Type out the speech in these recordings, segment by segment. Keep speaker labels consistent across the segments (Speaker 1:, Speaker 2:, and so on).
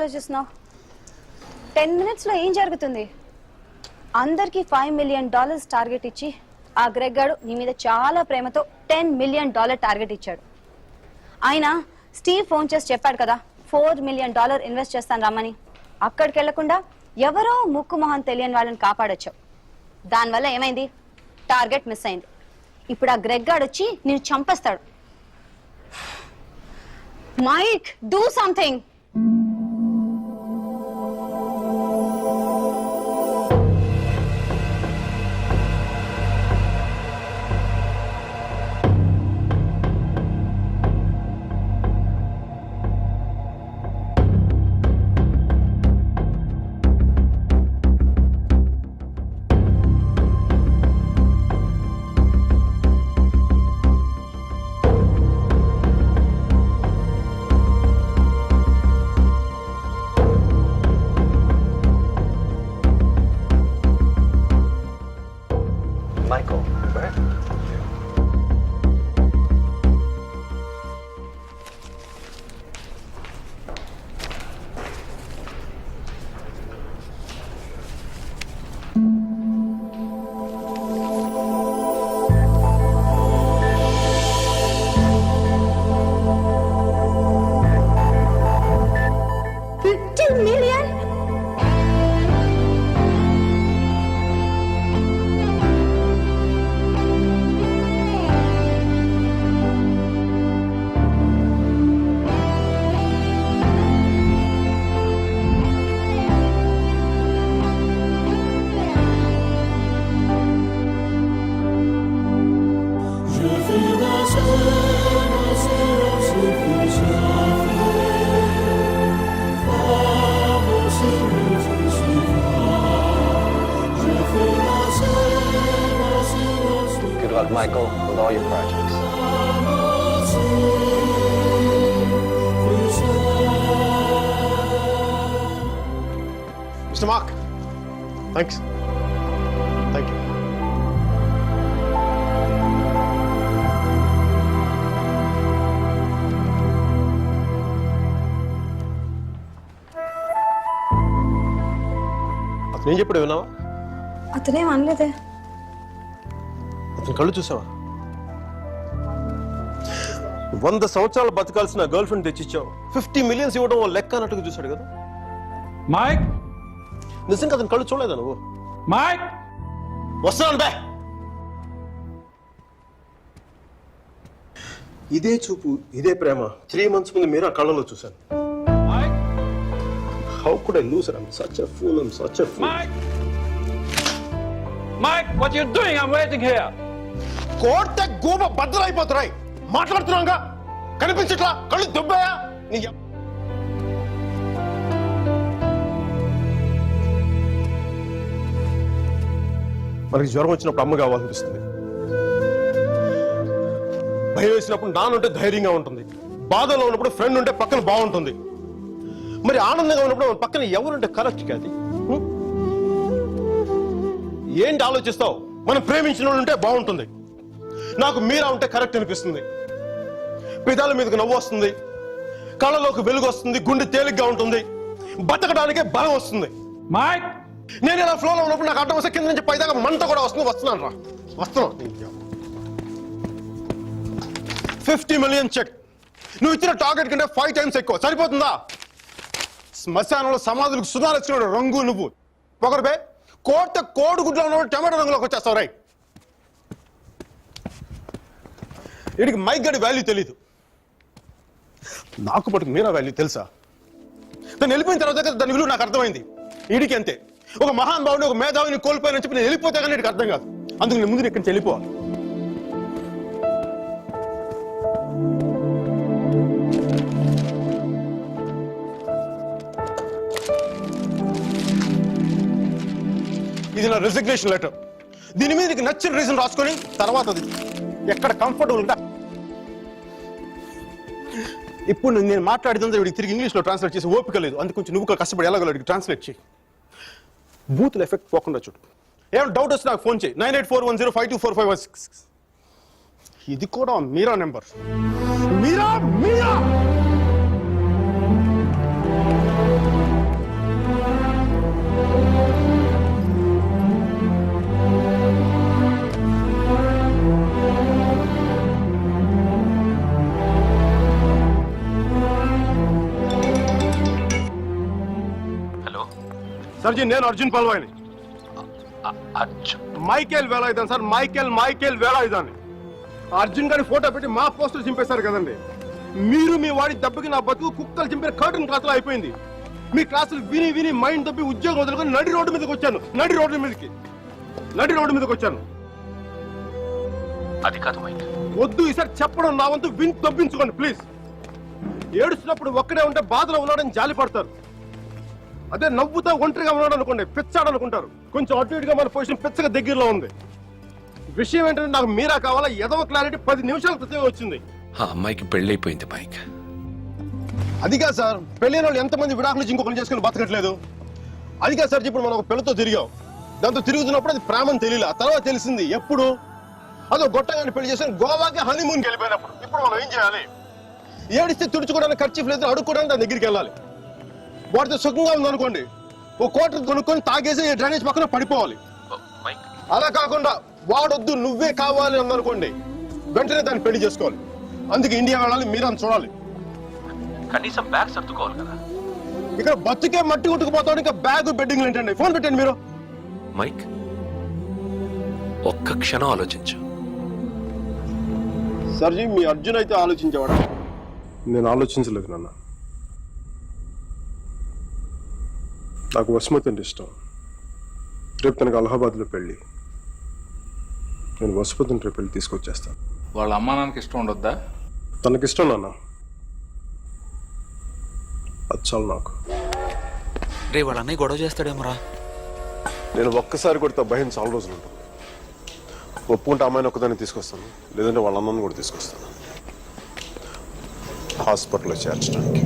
Speaker 1: ఆలోచిస్తున్నావు 10 minutes లో ఏం జరుగుతుంది? అందరికి $5 million టార్గెట్ ఇచ్చి ఆ గ్రెగ్ గాడు నీ మీద చాలా ప్రేమతో $10 million టార్గెట్ ఇచ్చాడు. ఆయన స్టీవ్ ఫోన్ చేసి చెప్పాడు కదా $4 million ఇన్వెస్ట్ చేస్తాను రమ్మని. అక్కడికి వెళ్లకుండా ఎవరో ముక్కు మొహం తెలియని వాళ్ళని కాపాడొచ్చావు. దానివల్ల ఏమైంది? టార్గెట్ మిస్ అయింది. ఇప్పుడు ఆ గ్రెగ్ గాడు వచ్చి నిన్ను చంపేస్తాడు. Mike, do something.
Speaker 2: Michael, right?
Speaker 1: $15 million?
Speaker 2: Good luck, Michael, with all your projects.
Speaker 3: Mr. Mark, thanks. Thank you. అతను ఏం చెప్పాడు విన్నావా?
Speaker 1: అతనేం అనలేదే.
Speaker 3: అతని కళ్ళు చూసావా? 100 సంవత్సరాలు బతకాల్సిన గర్ల్ ఫ్రెండ్ తెచ్చిచ్చావు. 50 million ఇవ్వడం ఓ లెక్క అన్నట్టుగా చూశాడు కదా.
Speaker 4: మైక్,
Speaker 3: నిజంగా అతని కళ్ళు చూడలేదా నువ్వు?
Speaker 4: మైక్,
Speaker 3: వస్తున్నాను బే. ఇదే చూపు, ఇదే ప్రేమ 3 months ముందు మీరు ఆ కళ్ళలో చూశాను.
Speaker 4: Mike,
Speaker 3: How could I lose her? I'm such a fool. I'm such a fool.
Speaker 4: Mike, Mike, what you doing? I'm waiting here.
Speaker 3: కోట గోబ బద్దలైపోతున్నాయి. మాట్లాడుతున్నాగా కనిపించట్లా? కళ్ళు దుబ్బాయా? నీ మనకి జ్వరం వచ్చినప్పుడు అమ్మ కావాలనిపిస్తుంది. భయం వేసినప్పుడు నాన్నుంటే ధైర్యంగా ఉంటుంది. బాధలో ఉన్నప్పుడు ఫ్రెండ్ ఉంటే పక్కన బాగుంటుంది. మరి ఆనందంగా ఉన్నప్పుడు పక్కన ఎవరుంటే కరెక్ట్ కాదు. ఏంటి ఆలోచిస్తావు? మనం ప్రేమించిన వాళ్ళు ఉంటే బాగుంటుంది. నాకు మీరా ఉంటే కరెక్ట్ అనిపిస్తుంది. పెదాల మీదకి నవ్వు వస్తుంది, కళ్ళలోకి వెలుగు వస్తుంది, గుండె తేలిగ్గా ఉంటుంది, బతకడానికే బలం వస్తుంది.
Speaker 4: మైక్,
Speaker 3: నేను ఇలా ఫ్లోలో ఉన్నప్పుడు నాకు అడ్డం వస్తే కింద నుంచి పైదాకా మంట కూడా వస్తుంది. వస్తున్నాను రా, వస్తున్నాను. 50 million చెక్. నువ్వు ఇచ్చిన టార్గెట్ కంటే 5 times ఎక్కువ. సరిపోతుందా? శ్మశానంలో సమాధులకు సుధారచ్చినాడు రంగు నువ్వు. పొగరుబే కోడిగుడ్లో ఉన్నప్పుడు టమాటో రంగులోకి వచ్చేస్తావు. రైట్. వీడికి మైక్ గడి వాల్యూ తెలీదు. నాకు పట్టుకు మీరా వాల్యూ తెలుసా? దాన్ని వెళ్ళిపోయిన తర్వాత దాని విలువ నాకు అర్థమైంది. వీడికి అంతే. ఒక మహాన్ భావుని, ఒక మేధావిని కోల్పోయిన చెప్పి నేను వెళ్ళిపోతే కానీ వీడికి అర్థం కాదు. అందుకు నేను ముందు ఇక్కడి నుంచి వెళ్ళిపోవాలి. ఇది నా రిజిగ్నేషన్ లెటర్. దీని మీద నీకు నచ్చిన రీజన్ రాసుకొని తర్వాత అది ఎక్కడ కంఫర్టబుల్ ఉంటా. ఇప్పుడు నేను మాట్లాడితే వీడికి తిరిగి ఇంగ్లీష్లో ట్రాన్స్లేట్ చేసి ఓపిక లేదు. అందుకు కొంచెం నువ్వు కష్టపడి ఎలాగో ట్రాన్స్లేట్ చేయి. బూతుల ఎఫెక్ట్ పోకుండా చూడు. ఏమైనా డౌట్ వస్తే నాకు ఫోన్ చేయి. 9841052455. ఇది కూడా మీరా నెంబర్. మీరా మీరా సర్జీ నేను అర్జున్ పల్వాయిని.
Speaker 5: Arjun
Speaker 3: Michael Velayudhan sir, Michael Velayudhan. Arjun గారి ఫోటో పెట్టి మా పోస్టర్ చింపేశారు కదండి. మీరు మీ వాడి దెబ్బకి నా బతుకు కుక్కలు చింపిన కర్టన్ క్లాసులో అయిపోయింది. మీ క్లాసులు విని మైండ్ తప్పి ఉద్యోగం వదులుకొని నడి రోడ్డు మీదకి వచ్చాను. నడి రోడ్డు మీదకి వచ్చాను.
Speaker 5: అది కాదు మైక్.
Speaker 3: వద్దు ఈసారి చెప్పడం నా వంతు విని తప్పించుకోండి ప్లీజ్. ఏడుస్తున్నప్పుడు ఒక్కడే ఉంటే బాధలో ఉన్నాడని జాలి పడతారు. అదే నవ్వుతా ఒంటరిగా ఉన్నాడు అనుకోండి పిచ్చాడు అనుకుంటారు. కొంచెం అటు ఇటుగా మన పొజిషన్ పిచ్చగా దగ్గరలో ఉంది. విషయం ఏంటంటే నాకు మీరా కావాలా ఎదవ క్లారిటీ 10 నిమిషాల క్రితం వచ్చింది.
Speaker 5: ఆ అమ్మాయికి పెళ్ళైపోయింది మైక్.
Speaker 3: అదిగా సార్, పెళ్ళైన వాళ్ళు ఎంతమంది విడాకులు నుంచి ఇంకొకరు చేసుకుని బతకట్లేదు. అదిగా సార్, ఇప్పుడు మనం ఒక పిల్లతో తిరిగాం. దాంతో తిరుగుతున్నప్పుడు అది ప్రేమని తెలియలే. ఆ తర్వాత తెలిసింది ఎప్పుడు అదో గొట్టగాని పెళ్లి చేసి గోవాకి హనీమూన్కి వెళ్ళిపోయినప్పుడు. ఇప్పుడు మనం ఏం చేయాలి? ఏడిస్తే తుడుచుకోవడానికి ఖర్చు లేదు, అడుక్కోవడానికి దాని దగ్గరికి వెళ్ళాలి. వాడితో సుఖంగా ఉందనుకోండి, ఓ కోటర్ కొనుక్కొని తాగేసి డ్రైనేజ్ పక్కన పడిపోవాలి.
Speaker 5: మైక్
Speaker 3: అలా కాకుండా వాడొద్దు నువ్వే కావాలి అందనుకోండి, వెంటనే దాన్ని పెళ్లి చేసుకోవాలి. అందుకే ఇండియా వెళ్ళాలి, మీరని చూడాలి.
Speaker 5: కనీసం బ్యాగ్ సర్దుకోవాలి కదా.
Speaker 3: ఇక్కడ బతుకే మట్టి కొట్టుకుపోతాడు, ఇంకా బ్యాగ్ బెడ్డింగ్ ఏంటండి? ఫోన్ పెట్టండి మీరు.
Speaker 5: మైక్ ఒక్క క్షణం ఆలోచించు.
Speaker 3: సర్జీ, మీ అర్జున్ అయితే ఆలోచించేవాడా? నేను ఆలోచించలేదు నాన్న. నాకు వసుమతి అంటే ఇష్టం. రేపు తనకు అలహాబాద్లో పెళ్ళి. నేను వసుమతిని రేపు పెళ్ళి తీసుకొచ్చేస్తాను.
Speaker 6: వాళ్ళ అమ్మా నాన్నకి ఇష్టం ఉండొద్దా?
Speaker 3: తనకిష్టం నాన్న, అది చాలు నాకు.
Speaker 7: రే వాళ్ళ అన్నయ్య గొడవ చేస్తాడేమోరా.
Speaker 3: నేను ఒక్కసారి కొడితే భయం చాలా రోజులు ఉంటుంది. ఒప్పుకుంటే అమ్మాయిని ఒక్కదాన్ని తీసుకొస్తాను, లేదంటే వాళ్ళ అమ్మని కూడా తీసుకొస్తాను హాస్పిటల్లో చేర్చడానికి.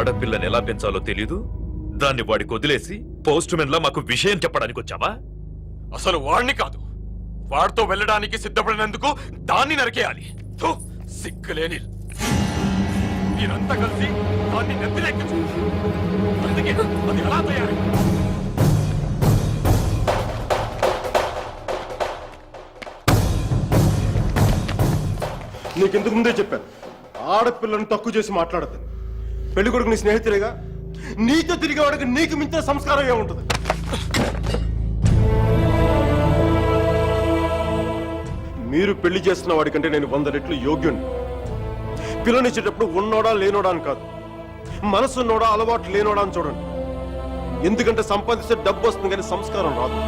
Speaker 8: ఆడపిల్లని ఎలా పెంచాలో తెలీదు, దాన్ని వాడికి వదిలేసి పోస్ట్ మెన్ లా మాకు విషయం చెప్పడానికి వచ్చావా? అసలు వాడిని కాదు, వాడితో వెళ్ళడానికి సిద్ధపడినందుకు దాన్ని నరికేయాలి. థు, సిగ్గులేని మీరంతా కలిసి దాన్ని నెత్తిలెక్కించు. అందుకే అది ఎలా తయారు?
Speaker 3: నీకు ఇంతకు ముందే చెప్పాను, ఆడపిల్లని తక్కువ చేసి మాట్లాడద్దు. పెళ్లి కొడుకు నీ స్నేహితులేగా, నీతో తిరిగేవాడికి నీకు మించిన సంస్కారం ఏముంటుంది? మీరు పెళ్లి చేస్తున్న వాడికంటే నేను 100 రెట్లు యోగ్యుణ్ణి. పిల్లనిచ్చేటప్పుడు ఉన్నోడా లేనోడా అని కాదు, మనసున్నోడా అలవాటు లేనోడా అని చూడండి. ఎందుకంటే సంపాదిస్తే డబ్బు వస్తుంది కానీ సంస్కారం రాదు.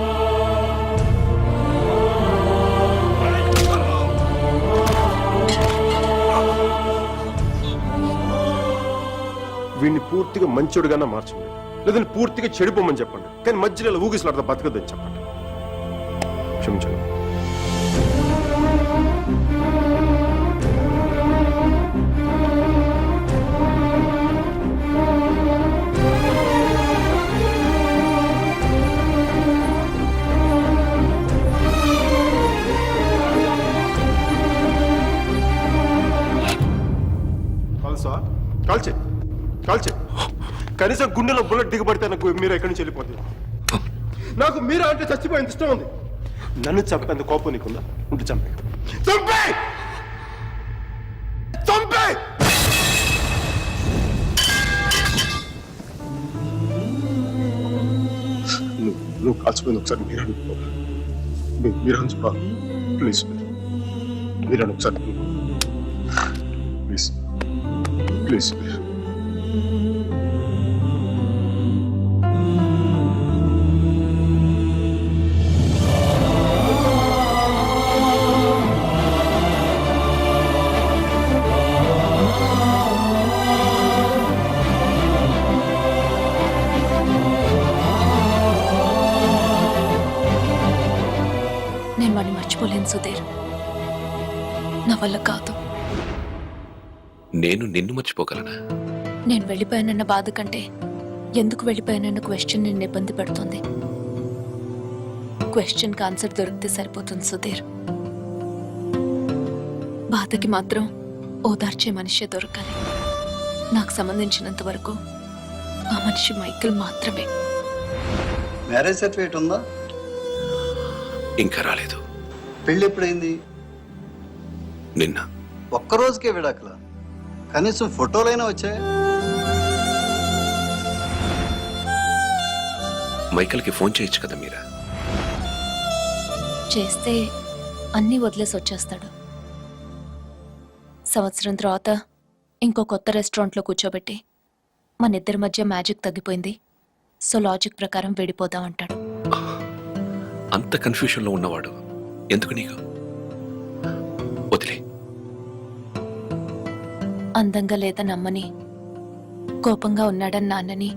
Speaker 3: వీడిని పూర్తిగా మంచోడుగానే మార్చండి, లేదంటే పూర్తిగా చెడిపోమని చెప్పండి. కానీ మధ్యలో ఇలా ఊగిసలాడతా బతకద్దని చెప్పండి. క్షమించండి. కాల్చే కాల్చే, కనీసం గుండెలో బుల్లెట్ దిగబడితే నాకు మీరు ఎక్కడి నుంచి వెళ్ళిపోతుంది. నాకు మీరా అంటే చచ్చిపోయేంత ఇష్టం ఉంది. నన్ను చంపేంత కోపం నీకుందా? ఉంటే చంపే చంపే చంపే. నువ్వు కాల్చిపోయింది ఒకసారి మీరు అనుకో, మీరు అనుకో ప్లీజ్. మీరు ఒకసారి ప్లీజ్ ప్లీజ్.
Speaker 9: నేను వాడిని మర్చిపోలేను సుధీర్, నా వల్ల కాదు.
Speaker 5: నేను నిన్ను మర్చిపోగలనా?
Speaker 9: నేను వెళ్ళిపోయానన్న బాధ కంటే ఎందుకు వెళ్ళిపోయానన్న క్వశ్చన్ నిన్ను ఇబ్బంది పెడుతుంది. క్వశ్చన్కి ఆన్సర్ దొరికితే సరిపోతుంది సుధీర్. బాధకి మాత్రం ఓదార్చే మనిషి దొరకాలి. నాకు సంబంధించినంత వరకు ఆ మనిషి మైకిల్ మాత్రమే.
Speaker 10: మ్యారేజ్ సర్టిఫికేట్ ఉందా?
Speaker 5: ఇంకా రాలేదు.
Speaker 10: పెళ్ళి ఎప్పుడైంది?
Speaker 5: నిన్న.
Speaker 10: ఒక్కరోజుకే విడాకుల? కనీసం ఫోటోలైనా వచ్చాయి?
Speaker 5: మైకల్కి ఫోన్ చేయొచ్చు కదా మీరా?
Speaker 9: చేస్తే అన్నీ వదిలేసి వచ్చేస్తాడు. సంవత్సరం తర్వాత ఇంకో కొత్త రెస్టారెంట్లో కూర్చోబెట్టి మన ఇద్దరి మధ్య మ్యాజిక్ తగ్గిపోయింది, సో లాజిక్ ప్రకారం విడిపోదాం అంటాడు.
Speaker 5: అంత కన్ఫ్యూషన్లో ఉన్నవాడు ఎందుకు నీకు? వదిలే.
Speaker 9: అందంగా లేదని అమ్మని, కోపంగా ఉన్నాడని నాన్నని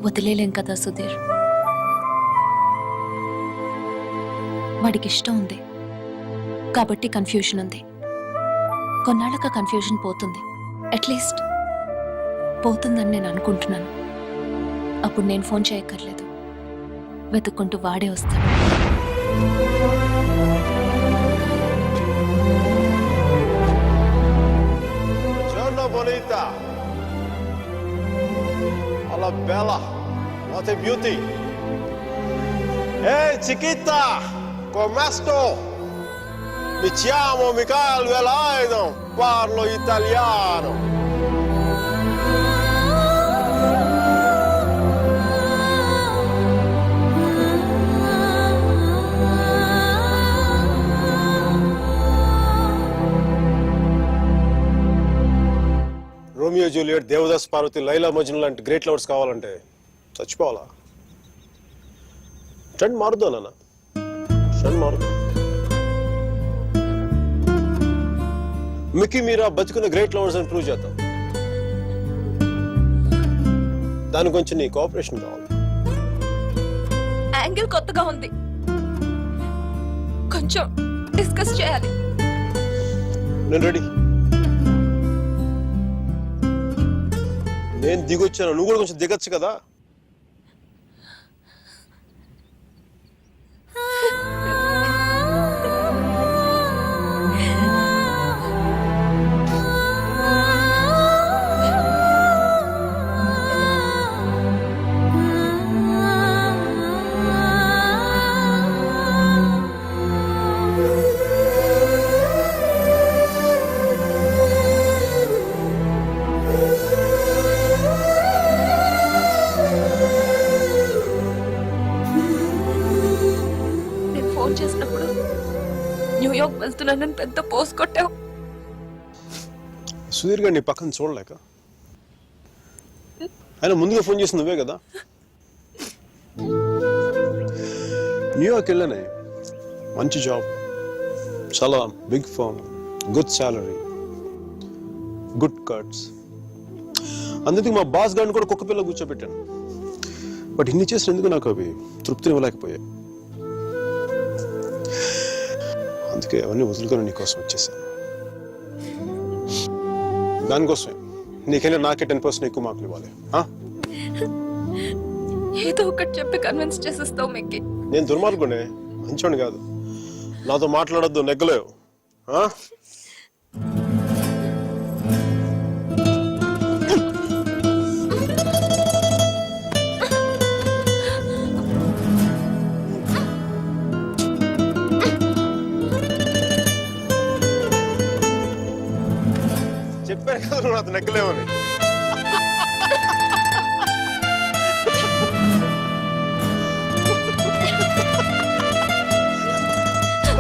Speaker 9: వదిలేలేం కదా సుధీర్. వాడికి ఇష్టం ఉంది కాబట్టి కన్ఫ్యూషన్ ఉంది. కొన్నాళ్ళక కన్ఫ్యూషన్ పోతుంది, అట్లీస్ట్ పోతుందని నేను అనుకుంటున్నాను. అప్పుడు నేను ఫోన్ చేయక్కర్లేదు, వెతుక్కుంటూ వాడే వస్తాడు.
Speaker 3: Bonita, alla bella, what a beauty. Ehi chiquita, come sto? Mi chiamo Michael Velaido, parlo italiano. Romeo Juliet, Devdas Parvati, Laila Majnu లాంటి గ్రేట్ లవర్స్ కావాలంటే చచ్చిపోవాలా? ట్రెండ్ మారుద్దా నాన్న, ట్రెండ్ మారుద్దా. మిక్కీ మీరా బతుకున్న గ్రేట్ లవర్స్ అని ప్రూవ్ చేద్దాం. దాని కొంచెం నీ కోఆపరేషన్ కావాలి.
Speaker 9: యాంగిల్ కొత్తగా ఉంది, కొంచెం డిస్కస్ చేయాలి.
Speaker 3: నేను రెడీ. నేను దిగొచ్చాను, నువ్వు కూడా కొంచెం దిగచ్చు కదా.
Speaker 9: న్యూయార్క్ వెళ్తున్నానని పెద్ద పోస్ట్ కొట్టావు.
Speaker 3: సుధీర్ గారు నీ పక్కన చూడలేక ఆయన ముందుగా ఫోన్ చేసింది నువ్వే కదా. న్యూయార్క్ వెళ్ళానే, మంచి జాబ్, చాలా big firm, good salary, good cuts. అందుకే మా బాస్ గారిని కూడా కుక్క పిల్ల కూర్చోబెట్టాను. బట్ ఇన్ని చేసినందుకు నాకు అవి తృప్తిని ఇవ్వలేకపోయాయి. అందుకే అవన్నీ వదులుకొని నీకోసం వచ్చేసాను. దానికోసమే నీకైనా నాకే 10% ఎక్కువ మార్కులు ఇవ్వాలి.
Speaker 9: ఏదో ఒకటి చెప్పి కన్విన్స్ చేసేస్తావు మిక్కి.
Speaker 3: నేను దుర్మార్గునే, మంచోని కాదు. నాతో మాట్లాడొద్దు, నెగ్గలేవు. చెప్పాను కదా నాతో నెగ్గలేవని.